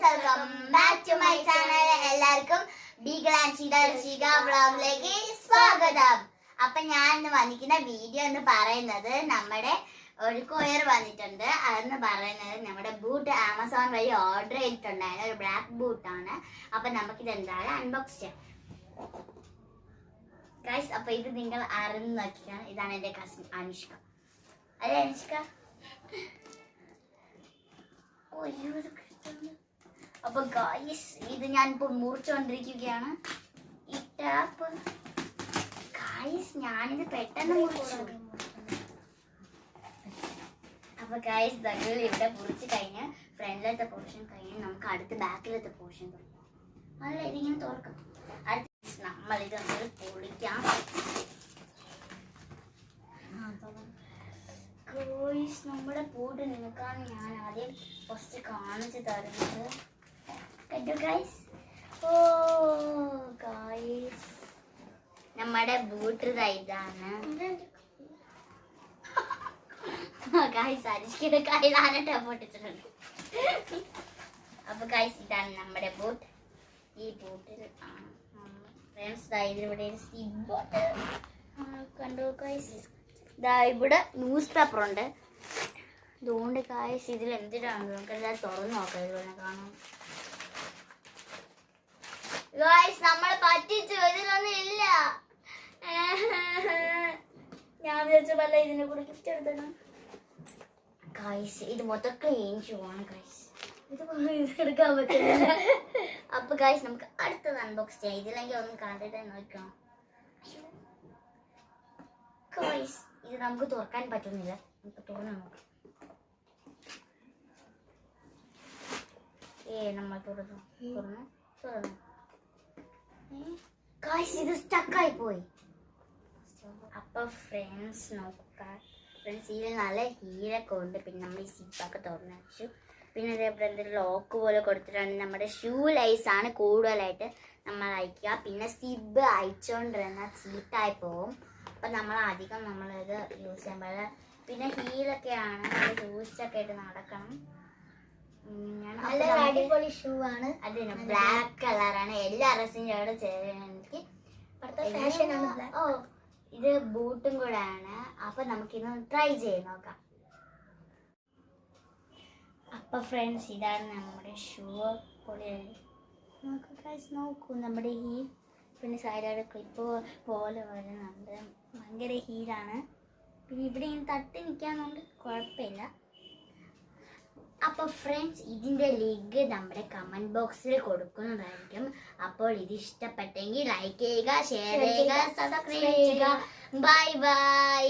Welcome back to my channel. എല്ലാവർക്കും ബിഗ്ലാൻഷിക വ്ളോഗിലേക്ക് സ്വാഗതം. അപ്പൊ ഞാൻ ഇന്ന് വന്നിരിക്കുന്ന വീഡിയോ എന്ന് പറയുന്നത് നമ്മുടെ ഒരു കൊയർ വന്നിട്ടുണ്ട്. അതെന്ന് പറയുന്നത് നമ്മുടെ ബൂട്ട് ആമസോൺ വഴി ഓർഡർ ചെയ്തിട്ടുണ്ടായിരുന്ന ഒരു ബ്ലാക്ക് ബൂട്ടാണ്. അപ്പൊ നമുക്കിത് എന്തായാലും അൺബോക്സ് ചെയ്യാം ഗൈസ്. അപ്പൊ ഇത് നിങ്ങൾ അറിഞ്ഞു നോക്കിയാണ്. ഇതാണ് എന്റെ കസിൻ അനുഷ്ക. അല്ലേ അനുഷ്ക? അപ്പൊ ഗൈസ് ഇത് ഞാനിപ്പോ മുറിച്ചുകൊണ്ടിരിക്കുകയാണ്. ഈ ടാപ്പ് ഗൈസ് ഞാനിത് പെട്ടെന്ന് മുറിച്ചു. അപ്പൊ ഗൈസ് നമ്മൾ ഇവിടെ മുറിച്ച് കഴിഞ്ഞ് ഫ്രണ്ടിലത്തെ പോർഷൻ കഴിഞ്ഞ് നമുക്ക് അടുത്ത ബാക്കിലത്തെ പോർഷൻ തുറക്കാം. അല്ല ഇതിങ്ങനെ തുറക്കാം. അടുത്ത നമ്മളിത് പൊളിക്കാം. ഗൈസ് നമ്മുടെ ബൂട്ട് നിങ്ങൾക്കാണ് ഞാൻ ആദ്യം ഫസ്റ്റ് കാണിച്ചു തരുന്നത്. കേട്ടോ ഗൈസ്? ഓ ഗൈസ് നമ്മുടെ ബൂട്ട് ഇതാണ് ഗൈസ്. അരിഷ്കയുടെ കയ്യിലാനട്ടാ പൊട്ടിച്ചിട്ടുണ്ട്. അപ്പൊ ഗൈസ് ഇതാണ് നമ്മുടെ ബൂട്ട്. ഈ ബൂട്ടിൽ ഇതിലൂടെ കണ്ടോ ഗൈസ്? ഇതാ ഇവിടെ ന്യൂസ് പേപ്പർ ഉണ്ട്. അതുകൊണ്ട് ഗൈസ് ഇതിൽ എന്തിനാണ് നമുക്കെല്ലാം തുറന്നു നോക്കാം. ഇതുപോലെ കാണാം ഗൈസ്. നമ്മൾ പറ്റിച്ചു, ഇതിലൊന്നും ഇല്ല. ഞാൻ വിചാരിച്ച പോലെ ഇതിനെ കൂടെ ഗിഫ്റ്റ് എടുത്തണം ഗൈസ്. ഇത് മൊത്തം ക്ലീൻ ചെയ്യുവാണ് ഗൈസ്. ഇത് എടുക്കാൻ പറ്റില്ല. അപ്പൊ ഗൈസ് നമുക്ക് അടുത്തത് അൺബോക്സ് ചെയ്യാം. ഇതില്ലെങ്കിൽ ഒന്ന് കണ്ടിട്ട് നോക്കാം ഗൈസ്. ഇത് നമുക്ക് തുറക്കാൻ പറ്റുന്നില്ല. നമുക്ക് തുറന്നു നോക്കാം. നമ്മൾ തുറന്നു. ഗൈസ് ഇത് സ്റ്റക്കായി പോയി. അപ്പൊ ഫ്രണ്ട്സ് നോക്കുക ഫ്രണ്ട്സ്, ഇതിൽ നല്ല ഹീലൊക്കെ ഉണ്ട്. പിന്നെ നമ്മൾ ഈ സിപ്പൊക്കെ തുറന്നു വെച്ചു. പിന്നെ ഇതേപോലെ എന്തെങ്കിലും ലോക്ക് പോലെ കൊടുത്തിട്ടാണ്. നമ്മുടെ ഷൂ ലൈസ് ആണ് കൂടുതലായിട്ട് നമ്മൾ അയക്കുക. പിന്നെ സിബ് അയച്ചുകൊണ്ടിരുന്നാൽ ചീത്തായി പോവും. അപ്പം നമ്മൾ അധികം നമ്മളിത് യൂസ് ചെയ്യാൻ പാടില്ല. പിന്നെ ഹീലൊക്കെയാണ് ഷൂസൊക്കെ ആയിട്ട് നടക്കണം. അടിപൊളി ഷൂ ആണ്. അതിന് ബ്ലാക്ക് കളറാണ്. എല്ലാ ഡ്രസ്സിൻ്റെ അവിടെ ചേരാനെനിക്ക് ഓ ഇത് ബൂട്ടും കൂടെ ആണ്. അപ്പൊ നമുക്കിന്ന് ട്രൈ ചെയ്ത് നോക്കാം. അപ്പൊ ഫ്രണ്ട്സ് ഇതാണ് നമ്മുടെ ഷൂ. പൊളിയാണ്. നോക്കൂ ഗൈസ്, നോക്കൂ നമ്മുടെ ഹീൽ. പിന്നെ സൈഡോടെ ക്ലിപ്പ് പോലെ വരുന്നുണ്ട്. ഭയങ്കര ഹീലാണ്. പിന്നെ ഇവിടെ ഇങ്ങനെ തട്ടി നിൽക്കാന്നുകൊണ്ട് കുഴപ്പമില്ല. അപ്പോൾ ഫ്രണ്ട്സ് ഇതിൻ്റെ ലിങ്ക് നമ്മുടെ കമൻറ്റ് ബോക്സിൽ കൊടുക്കുന്നതായിരിക്കും. അപ്പോൾ ഇത് ഇഷ്ടപ്പെട്ടെങ്കിൽ ലൈക്ക് ചെയ്യുക, ഷെയർ ചെയ്യുക, സബ്സ്ക്രൈബ് ചെയ്യുക. Bye bye.